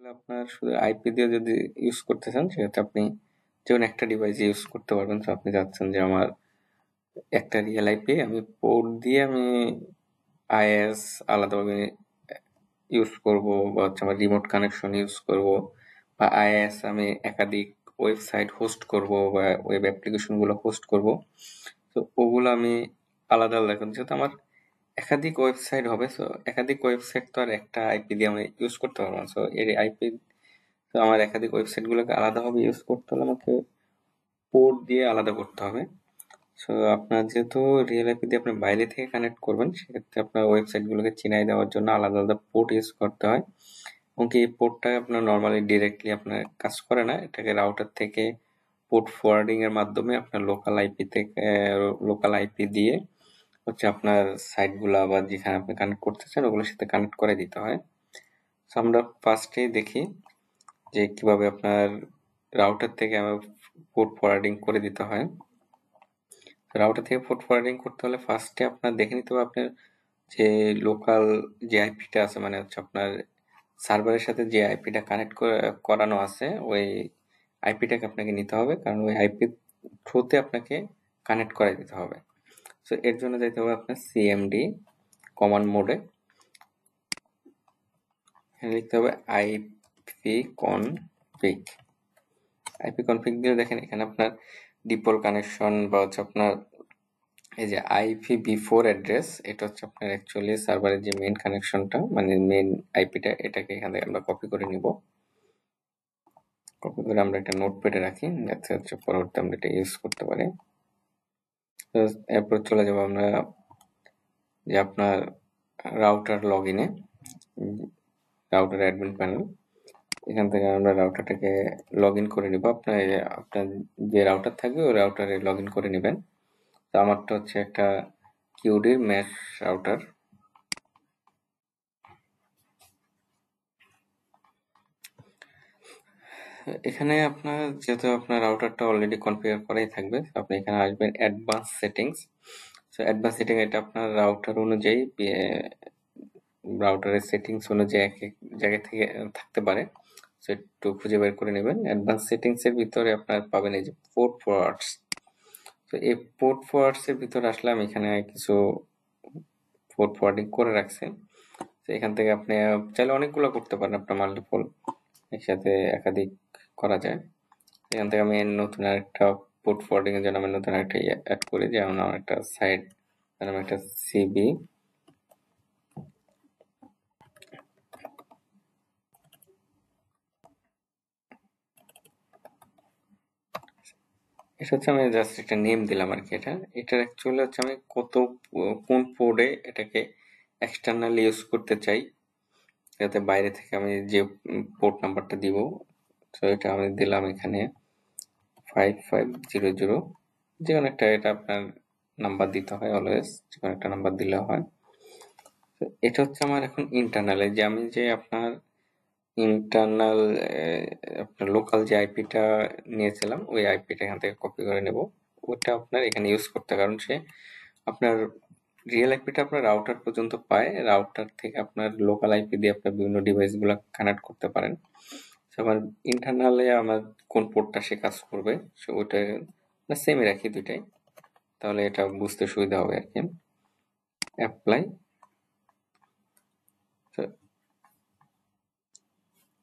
আপনার শুধু আইপি দিয়ে যদি ইউজ করতে চান সেক্ষেত্রে আপনি যেমন একটা ডিভাইস ইউজ করতে পারবেন। তো আপনি চাচ্ছেন যে আমার একটা রিয়েল আইপি আমি পোর্ট দিয়ে আমি আইএস আলাদাভাবে ইউজ করব, বা হচ্ছে আমার রিমোট কানেকশন ইউজ করব, বা আইএস আমি একাধিক ওয়েবসাইট হোস্ট করব বা ওয়েব অ্যাপ্লিকেশনগুলো হোস্ট করব। তো ওগুলো আমি আলাদা আলাদা করব, যেহেতু আমার একাধিক ওয়েবসাইট হবে। সো একাধিক ওয়েবসাইট তো আর একটা আইপি দিয়ে আমি ইউজ করতে পারবো না। সো এর আইপি তো আমার একাধিক ওয়েবসাইটগুলোকে আলাদাভাবে ইউজ করতে হলে আমাকে পোর্ট দিয়ে আলাদা করতে হবে। সো আপনার যেহেতু রিয়েল আইপি দিয়ে আপনি বাইরে থেকে কানেক্ট করবেন, সেক্ষেত্রে আপনার ওয়েবসাইটগুলোকে চিনাই দেওয়ার জন্য আলাদা আলাদা পোর্ট ইউজ করতে হয়। এবং এই পোর্টটা আপনার নর্মালি ডিরেক্টলি আপনার কাজ করে না, এটাকে রাউটার থেকে পোর্ট ফরওয়ার্ডিং এর মাধ্যমে আপনার লোকাল আইপি থেকে লোকাল আইপি দিয়ে হচ্ছে আপনার সাইটগুলা বা যেখানে আপনি কানেক্ট করতে চান ওগুলোর সাথে কানেক্ট করে দিতে হয়। সো আমরা ফার্স্টে দেখি যে কিভাবে আপনার রাউটার থেকে আমার পোর্ট ফরওয়ার্ডিং করে দিতে হয়। রাউটার থেকে পোর্ট ফরওয়ার্ডিং করতে হলে ফার্স্টে আপনার দেখে নিতে হবে আপনার যে লোকাল যে আইপিটা আছে, মানে হচ্ছে আপনার সার্ভারের সাথে যে আইপিটা কানেক্ট করানো আছে ওই আইপিটাকে আপনাকে নিতে হবে, কারণ ওই আইপি থ্রুতে আপনাকে কানেক্ট করে দিতে হবে। সো এর জন্য যেতে হবে আপনার সিএমডি কমান্ড মোডে, লিখতে হবে আইপি কনফিগ। আইপি কনফিগ দিয়ে দেখেন এখানে আপনার ডিফল্ট কানেকশন বা হচ্ছে আপনার এই যে IPv4 অ্যাড্রেস, এটা হচ্ছে আপনার অ্যাকচুয়ালি সার্ভারের যে মেইন কানেকশনটা মানে মেইন আইপিটা, এটাকে এখান থেকে আমরা কপি করে নিব। কপি করে আমরা একটা নোটপ্যাডে রাখি, যাতে হচ্ছে পরবর্তী আমরা এটা ইউজ করতে পারি। তো এরপর চলে যাব আমরা যে আপনার রাউটার লগ ইনে, রাউটার অ্যাডমিন প্যানেল, এখান থেকে আমরা রাউটারটাকে লগ ইন করে নিব। আপনার যে রাউটার থাকবে ওই রাউটারে লগ ইন করে নেবেন। তো আমারটা হচ্ছে একটা কিউডির ম্যাশ রাউটার। এখানে আপনার যেহেতু আপনার রাউটারটা অলরেডি কনফিগার করাই থাকবে, আপনি এখানে আসবেন advance settings. So advance setting এটা আপনার রাউটার অনুযায়ী রাউটারের সেটিংস অনুযায়ী এক এক জায়গা থেকে থাকতে পারে। সো একটু খুঁজে বের করে নেবেন। অ্যাডভান্স সেটিংস এর ভিতরে আপনার পাবেন এই যে পোর্ট ফরওয়ার্ডস। তো এই পোর্ট ফরওয়ার্ডস এর ভিতরে আসলে আমি এখানে কিছু পোর্ট ফরওয়ার্ডিং করে রাখছি। তো এখান থেকে আপনি চাইলে অনেকগুলো করতে পারেন, আপনার মাল্টিপল একসাথে একাধিক করা যায়। এখান থেকে আমি নতুন আরেকটা পোর্ট ফরওয়ার্ডিং এর জন্য আমি নতুন আরেকটা অ্যাড করি, যেমন আমার একটা সাইট, আমি একটা সিবি এটা হচ্ছে আমি জাস্ট একটা নেম দিলাম আর কি। এটার অ্যাকচুয়ালি হচ্ছে আমি কোন পোর্টে এটাকে এক্সটার্নালি ইউজ করতে চাই, যাতে বাইরে থেকে আমি যে পোর্ট নাম্বারটা দিব, তো এটা আমি দিলাম এখানে 5500, যে কোনো একটা, এটা আপনার নাম্বার দিতে হয় অলওয়েজ, যে কোনো একটা নাম্বার দিলে হয়। তো এটা হচ্ছে আমার এখন ইন্টারনাল, যে আমি যে আপনার ইন্টারনাল আপনার লোকাল যে আইপিটা নিয়েছিলাম ওই আইপিটা এখান থেকে কপি করে নেব, ওটা আপনার এখানে ইউজ করতে, কারণ সে আপনার রিয়েল আইপিটা আপনার রাউটার পর্যন্ত পায়, রাউটার থেকে আপনার লোকাল আইপি দিয়ে আপনার বিভিন্ন ডিভাইসগুলো কানেক্ট করতে পারেন। আমার ইন্টারনালে আমার কোন পোর্টটা সে কাজ করবে সে ওইটা সেমই রাখি দুইটাই, তাহলে এটা বুঝতে সুবিধা হবে আর কি। অ্যাপ্লাই,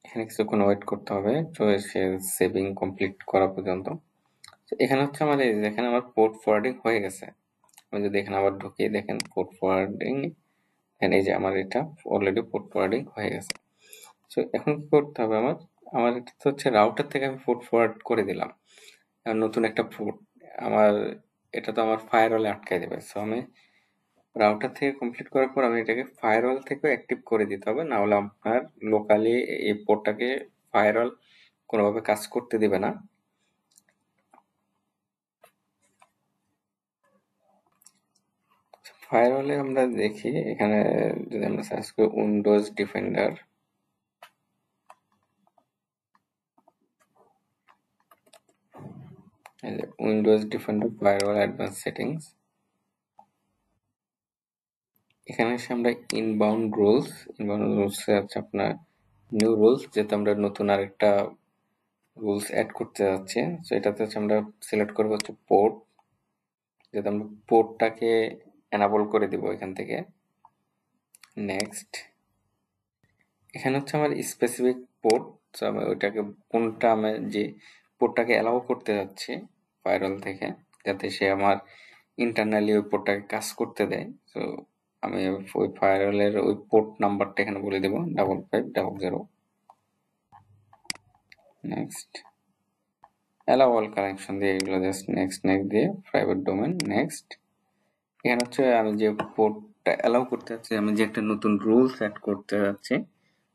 এখানে কিছুক্ষণ ওয়েট করতে হবে তো সে সেভিং কমপ্লিট করা পর্যন্ত। এখানে হচ্ছে আমার এখানে আমার পোর্ট ফরওয়ার্ডিং হয়ে গেছে। আমি যদি এখানে আবার ঢুকিয়ে দেখেন পোর্ট ফরওয়ার্ডিং, এই যে আমার এটা অলরেডি পোর্ট ফরওয়ার্ডিং হয়ে গেছে। সো এখন কি করতে হবে আমার, এটা তো হচ্ছে রাউটার থেকে আমি পোর্ট ফরওয়ার্ড করে দিলাম, নতুন একটা পোর্ট আমার, এটা তো আমার ফায়ারওয়ালে আটকায় দেবে। সো আমি রাউটার থেকে কমপ্লিট করার পর আমি এটাকে ফায়ারওয়াল থেকেও অ্যাক্টিভ করে দিতে হবে, না হলে আপনার লোকালি এই পোর্টটাকে ফায়ারওয়াল কোনোভাবে কাজ করতে দিবে না। ফায়ারওয়ালে আমরা দেখি এখানে যদি আমরা সার্চ করি Windows defender, Windows defender firewall advance settings, এখানে এসে আমরা ইনবাউন্ড রুলস আছে আপনার নিউ রুলস, যেহেতু আমরা নতুন আরেকটা রুলস অ্যাড করতে যাচ্ছি। তো এটাতে হচ্ছে আমরা সিলেক্ট করবো হচ্ছে পোর্ট, যেহেতু আমরা পোর্টটাকে এনাবল করে দিব এখান থেকে। নেক্সট, এখানে হচ্ছে আমার স্পেসিফিক পোর্ট, তো আমি ওইটাকে কোনটা আমি যে পোর্টটাকে অ্যালাউ করতে যাচ্ছি ফায়ারওয়াল থেকে, যাতে সে আমার ইন্টারনালি ওই পোর্টটাকে কাজ করতে দেয়। তো আমি ওই ফায়ারওয়ালের ওই পোর্ট নাম্বারটা এখানে বলে দেবো 5500। নেক্সট, অ্যালাউ অল কানেকশন দিয়ে এগুলো জাস্ট নেক্সট নেক্সট দিয়ে প্রাইভেট ডোমেন নেক্সট। এখানে হচ্ছে আমি যে পোর্টটা অ্যালাউ করতে যাচ্ছি, আমি যে একটা নতুন রুলস অ্যাড করতে যাচ্ছি,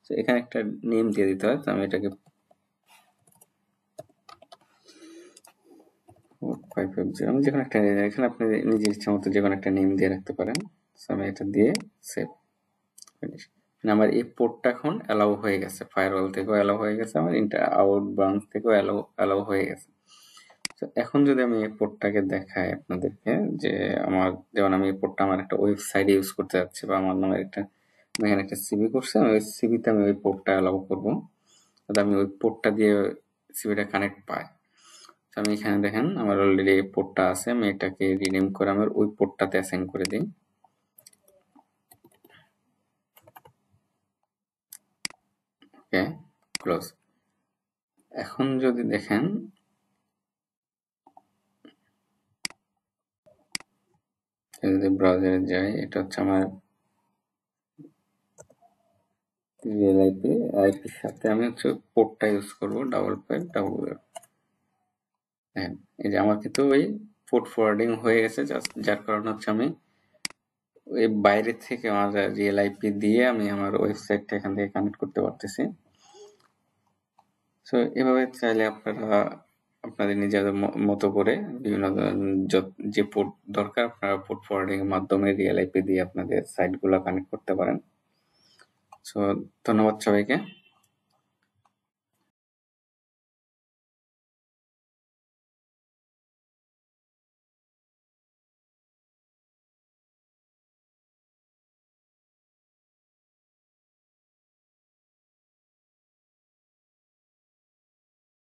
তো এখানে একটা নেম দিয়ে দিতে হয়। তো আমি এটাকে 550, আমি যেকোনো একটা, এখানে আপনি নিজের ইচ্ছা মতো যেকোনো একটা নেম দিয়ে রাখতে পারেন। আমি এটা দিয়ে সেভ ফিনিশ। আমার এই পোর্টটা এখন অ্যালাউ হয়ে গেছে, ফায়ারওয়াল থেকেও অ্যালাউ হয়ে গেছে, আমার ইন্টার আউট ব্রাঞ্চ থেকেও অ্যালাউ হয়ে গেছে। তো এখন যদি আমি এই পোর্টটাকে দেখাই আপনাদেরকে, যে আমার যেমন আমি এই পোর্টটা আমার একটা ওয়েবসাইটে ইউজ করতে যাচ্ছি, বা আমার নামে একটা, আমি এখানে একটা সিভি করছি, আমি ওই সিভিতে আমি ওই পোর্টটা অ্যালাউ করবো, যাতে আমি ওই পোর্টটা দিয়ে সিভিটা কানেক্ট পাই। তো আমি এখানে দেখেন আমার অলরেডি এই পোর্টটা আছে, আমি এটাকে রিনেম করে আমার ওই পোর্টটাতে অ্যাসাইন করে দিই। ওকে, ক্লোজ। এখন যদি দেখেন, যদি ব্রাউজারে যাই, এটা হচ্ছে আমার রিয়েল আইপি, আইপির সাথে আমি হচ্ছে পোর্টটা ইউজ করবো 5500। হ্যাঁ, এই যে আমার কিন্তু ওই পোর্ট ফরওয়ার্ডিং হয়ে গেছে, যার কারণে হচ্ছে আমি ওই বাইরে থেকে আমার রিয়েল আইপি দিয়ে আমি আমার ওয়েবসাইটটা এখান থেকে কানেক্ট করতে পারতেছি। সো এভাবে চাইলে আপনারা আপনাদের নিজেদের মতো করে বিভিন্ন যে পোর্ট দরকার আপনারা পোর্ট ফরওয়ার্ডিং এর মাধ্যমে রিয়েল আইপি দিয়ে আপনাদের সাইটগুলো কানেক্ট করতে পারেন। সো ধন্যবাদ সবাইকে।